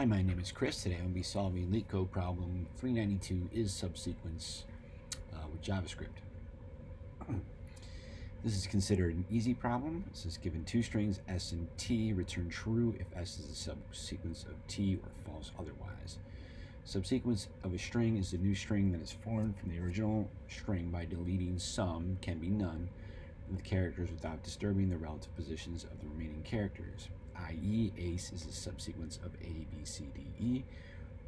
Hi, my name is Chris. Today I'm going to be solving Leetcode problem 392 is subsequence with JavaScript. This is considered an easy problem. This is given two strings, s and t, return true if s is a subsequence of t or false otherwise. Subsequence of a string is a new string that is formed from the original string by deleting some, can be none, of the characters without disturbing the relative positions of the remaining characters, i.e. ace is a subsequence of a, b, c, d, e,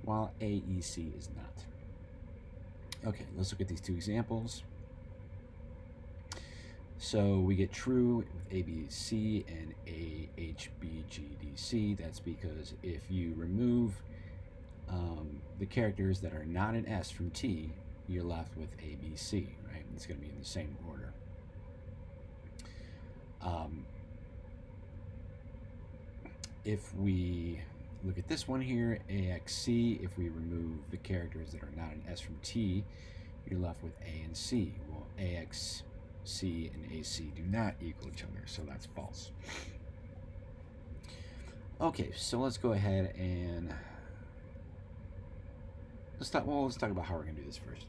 while a, e, c is not. Okay, let's look at these two examples. So we get true with a, b, c, and a, h, b, g, d, c. That's because if you remove the characters that are not an s from t, you're left with a, b, c, right? It's going to be in the same order. If we look at this one here, axc, if we remove the characters that are not an s from t, you're left with a and c. Well, axc and ac do not equal each other, so that's false. Okay, so let's go ahead and let's talk about how we're going to do this first.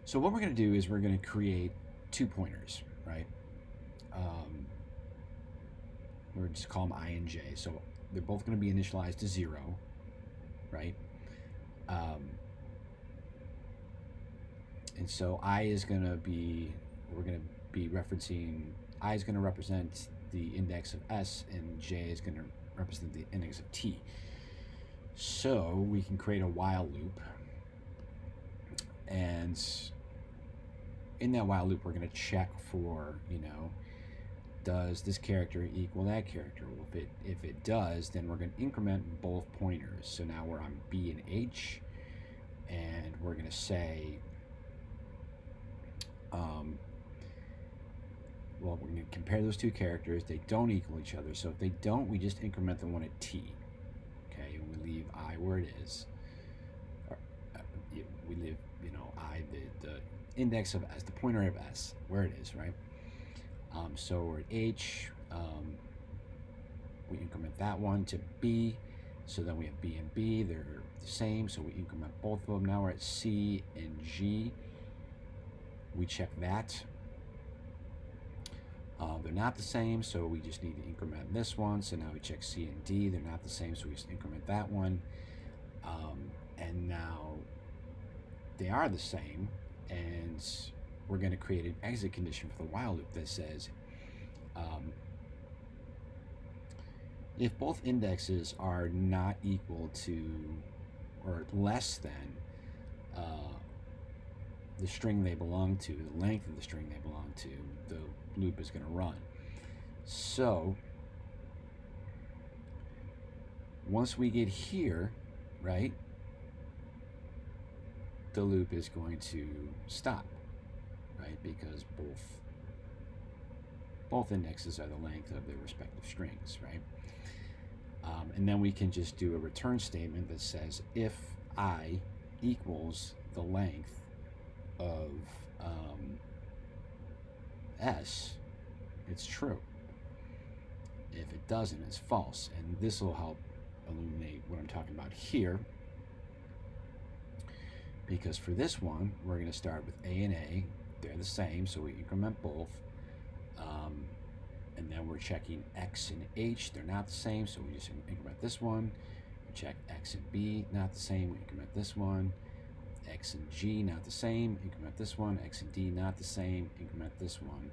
So what we're going to do is we're going to create two pointers, right? We're just call them I and j. So they're both going to be initialized to 0, right? And so I is going to be, we're going to be referencing, I is going to represent the index of s, and j is going to represent the index of t. So we can create a while loop, and in that while loop we're going to check for, does this character equal that character? Well, if it does, then we're going to increment both pointers. So now we're on b and h, and we're going to say, well, we're going to compare those two characters. They don't equal each other. So if they don't, we just increment the one at t. Okay, and we leave I where it is. Or, we leave, I, the index of s, the pointer of s, where it is, right? So we're at h, we increment that one to b, so then we have b and b, they're the same, so we increment both of them. Now we're at c and g, we check that. They're not the same, so we just need to increment this one. So now we check c and d, they're not the same, so we just increment that one. And now they are the same, and we're going to create an exit condition for the while loop that says if both indexes are not equal to or less than the string they belong to, the length of the string they belong to, the loop is going to run. So once we get here, right, the loop is going to stop, right, because both indexes are the length of their respective strings, right? And then we can just do a return statement that says if I equals the length of s, it's true. If it doesn't, it's false. And this will help illuminate what I'm talking about here, because for this one, we're going to start with a and a. They're the same, so we increment both. And then we're checking x and h. They're not the same, so we just increment this one. We check x and b, not the same. We increment this one. X and g, not the same. Increment this one. X and d, not the same. Increment this one.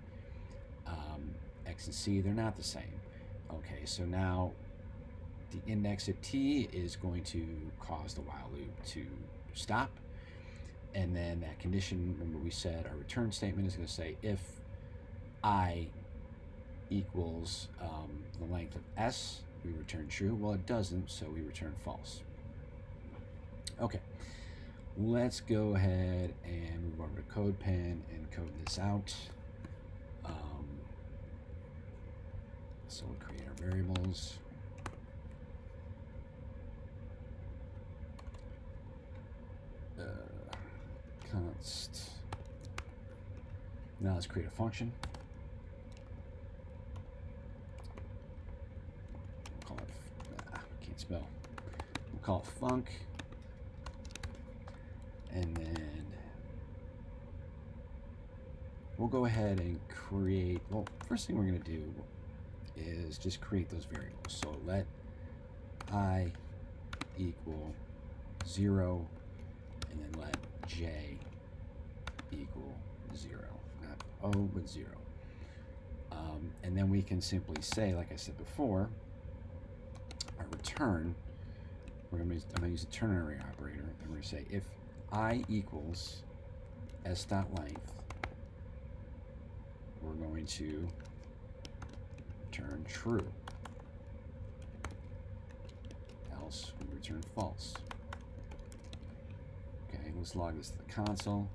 X and c, they're not the same. Okay, so now the index of t is going to cause the while loop to stop. And then that condition, remember we said our return statement is going to say if I equals the length of s, we return true. Well, it doesn't, so we return false. Okay, let's go ahead and move over to CodePen and code this out. So we'll create our variables. Const. Now let's create a function. spell. We'll call it func. And then we'll go ahead and create, well, first thing we're going to do is just create those variables. So let I equal 0, and then let j equal 0. Not O, but 0. And then we can simply say, like I said before, our return, I'm going to use a ternary operator, and we're going to say if I equals s.length, we're going to return true. Else we return false. Okay, let's log this to the console.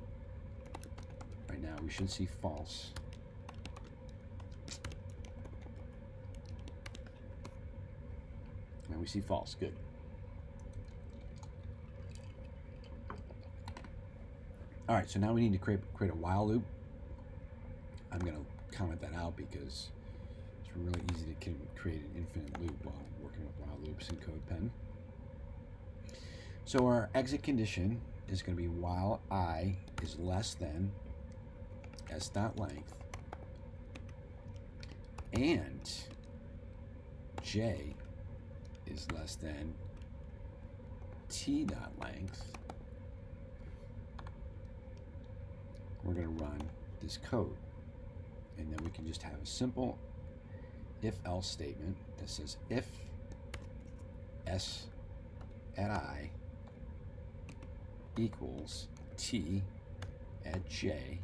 Right now we should see false. And we see false. Good. All right, so now we need to create a while loop. I'm going to comment that out because it's really easy to create an infinite loop while working with while loops in CodePen. So our exit condition is going to be while I is less than s.length and j is less than t.length. We're going to run this code. And then we can just have a simple if-else statement that says if s at I equals t at j,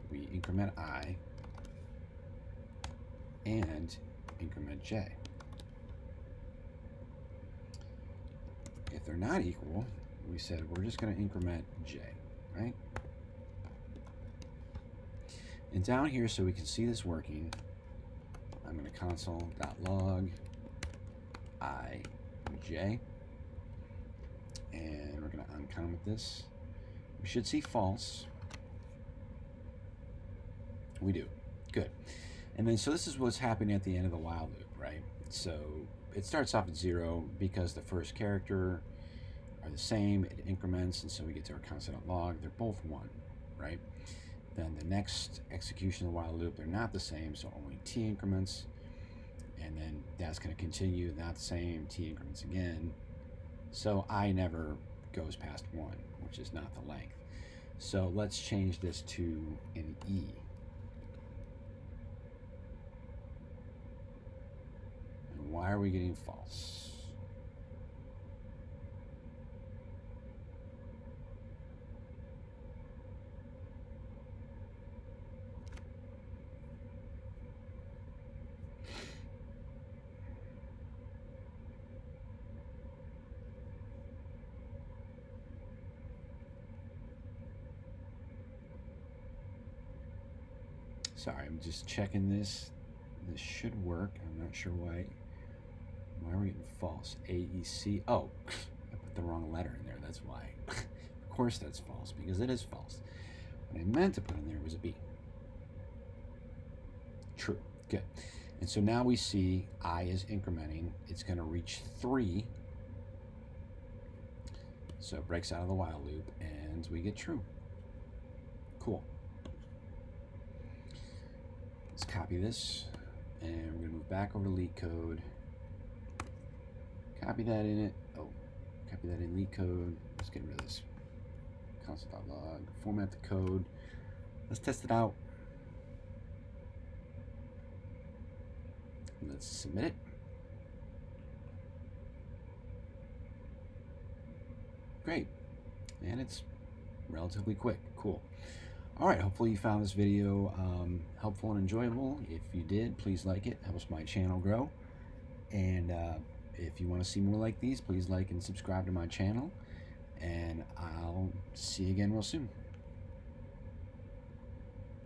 we increment I and increment j. If they're not equal, we said we're just going to increment j, right? And down here, so we can see this working, I'm going to console.log I j, and we're going to uncomment this. We should see false. We do. Good. And then, so this is what's happening at the end of the while loop, right? So it starts off at 0 because the first character are the same, it increments, and so we get to our console.log. They're both 1, right? Then the next execution of the while loop, they're not the same, so only t increments. And then that's going to continue, not the same, t increments again. So I never goes past 1, which is not the length. So let's change this to an e. And why are we getting false? Sorry, I'm just checking this. This should work. I'm not sure why. Why are we getting false? AEC. Oh, I put the wrong letter in there. That's why. Of course that's false, because it is false. What I meant to put in there was a B. True. Good. And so now we see I is incrementing. It's going to reach 3. So it breaks out of the while loop, and we get true. Cool. Let's copy this, and we're going to move back over to Leetcode. Copy that in it. Oh, copy that in Leetcode. Let's get rid of this. Console.log. Format the code. Let's test it out. Let's submit it. Great. And it's relatively quick. Cool. All right, hopefully you found this video helpful and enjoyable. If you did, please like it. Helps my channel grow. And if you want to see more like these, please like and subscribe to my channel. And I'll see you again real soon.